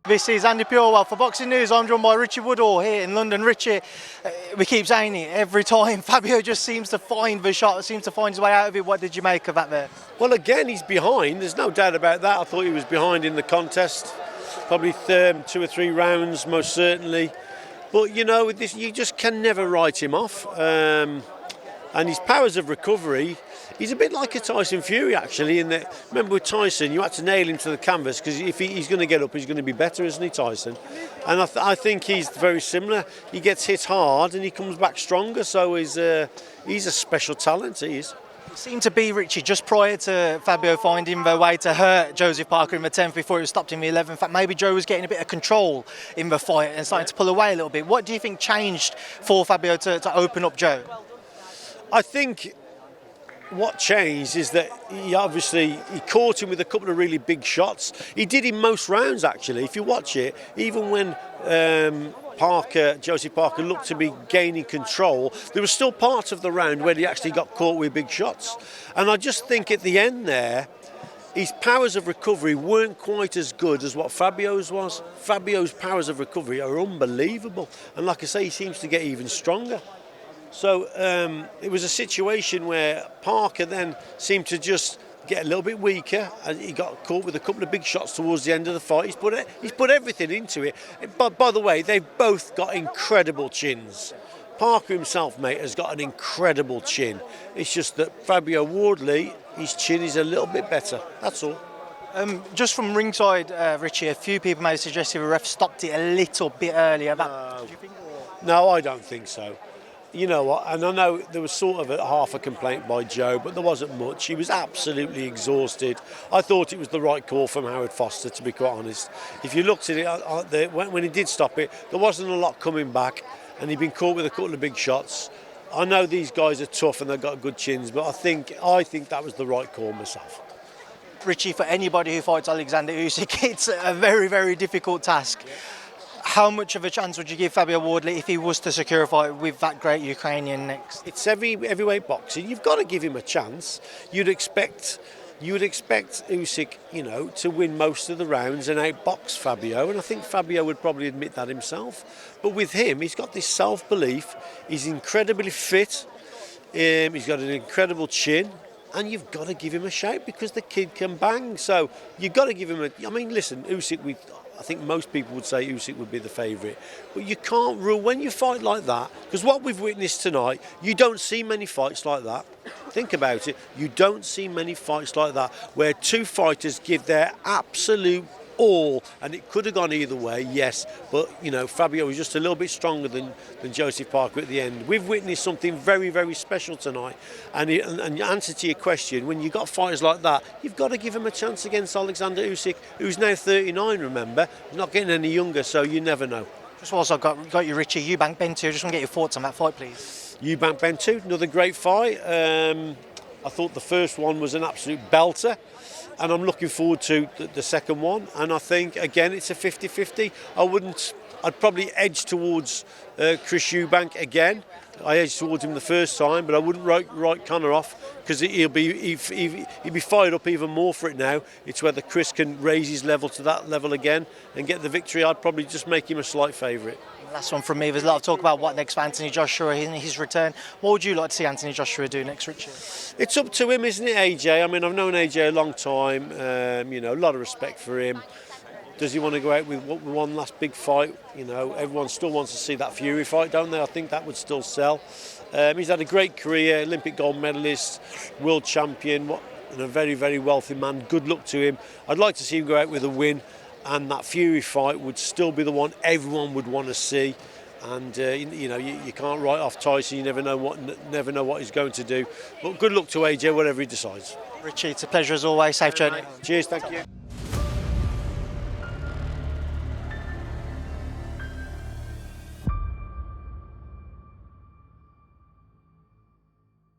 This is Andy Purewell for Boxing News. I'm joined by Richie Woodhall here in London. Richie, we keep saying it every time. Fabio just seems to find the shot, seems to find his way out of it. What did you make of that there? Well, again, he's behind. There's no doubt about that. I thought he was behind in the contest. Probably 2 or 3 rounds, most certainly. But, you know, you just can never write him off. And his powers of recovery, he's a bit like a Tyson Fury, actually, in that, remember with Tyson, you had to nail him to the canvas, because if he's going to get up, he's going to be better, isn't he, Tyson? And I think he's very similar. He gets hit hard and he comes back stronger, so he's a special talent, he is. It seemed to be, Richie, just prior to Fabio finding the way to hurt Joseph Parker in the 10th before he was stopped in the 11th. In fact, maybe Joe was getting a bit of control in the fight and starting to pull away a little bit. What do you think changed for Fabio to open up Joe? I think what changed is that he caught him with a couple of really big shots. He did in most rounds, actually. If you watch it, even when Joseph Parker looked to be gaining control, there was still parts of the round where he actually got caught with big shots. And I just think at the end there, his powers of recovery weren't quite as good as what Fabio's was. Fabio's powers of recovery are unbelievable. And like I say, he seems to get even stronger. So it was a situation where Parker then seemed to just get a little bit weaker, and he got caught with a couple of big shots towards the end of the fight. He's put everything into it. But by the way, they've both got incredible chins. Parker himself, mate, has got an incredible chin. It's just that Fabio Wardley, his chin is a little bit better. That's all. Just from ringside, Richie, a few people may have suggested the ref stopped it a little bit earlier. Do you think? No, I don't think so. You know what, and I know there was sort of half a complaint by Joe, but there wasn't much. He was absolutely exhausted. I thought it was the right call from Howard Foster, to be quite honest. If you looked at it, when he did stop it, there wasn't a lot coming back, and he'd been caught with a couple of big shots. I know these guys are tough and they've got good chins, but I think that was the right call myself. Richie, for anybody who fights Alexander Usyk, it's a very, very difficult task. Yeah. How much of a chance would you give Fabio Wardley if he was to secure a fight with that great Ukrainian next? It's heavyweight boxing. You've got to give him a chance. You'd expect Usyk, you know, to win most of the rounds and outbox Fabio, and I think Fabio would probably admit that himself. But with him, he's got this self-belief. He's incredibly fit. He's got an incredible chin. And you've got to give him a shout because the kid can bang. So you've got to give him I mean, listen, Usyk, I think most people would say Usyk would be the favourite. But you can't rule when you fight like that, because what we've witnessed tonight, you don't see many fights like that. Think about it. You don't see many fights like that where two fighters give their absolute all, and it could have gone either way, yes, but you know, Fabio was just a little bit stronger than Joseph Parker at the end. We've witnessed something very, very special tonight, and answer to your question, when you've got fighters like that, you've got to give him a chance against Alexander Usyk, who's now 39, remember, he's not getting any younger, so you never know. Just whilst I've got you, Richie, Eubank Bentu, I just want to get your thoughts on that fight, please. Eubank Bentu, another great fight. I thought the first one was an absolute belter, and I'm looking forward to the second one. And I think, again, it's a 50-50. I'd probably edge towards Chris Eubank again. I edged towards him the first time, but I wouldn't write Conor off, because he'd be fired up even more for it now. It's whether Chris can raise his level to that level again and get the victory. I'd probably just make him a slight favourite. Last one from me. There's a lot of talk about what next for Anthony Joshua in his return. What would you like to see Anthony Joshua do next, Richard? It's up to him, isn't it, AJ? I mean, I've known AJ a long time. You know, a lot of respect for him. Does he want to go out with one last big fight? You know, everyone still wants to see that Fury fight, don't they? I think that would still sell. He's had a great career, Olympic gold medalist, world champion, and a very, very wealthy man. Good luck to him. I'd like to see him go out with a win, and that Fury fight would still be the one everyone would want to see. And you know, you can't write off Tyson. You never know what he's going to do. But good luck to AJ, whatever he decides. Richie, it's a pleasure as always. Safe journey. Cheers, thank you.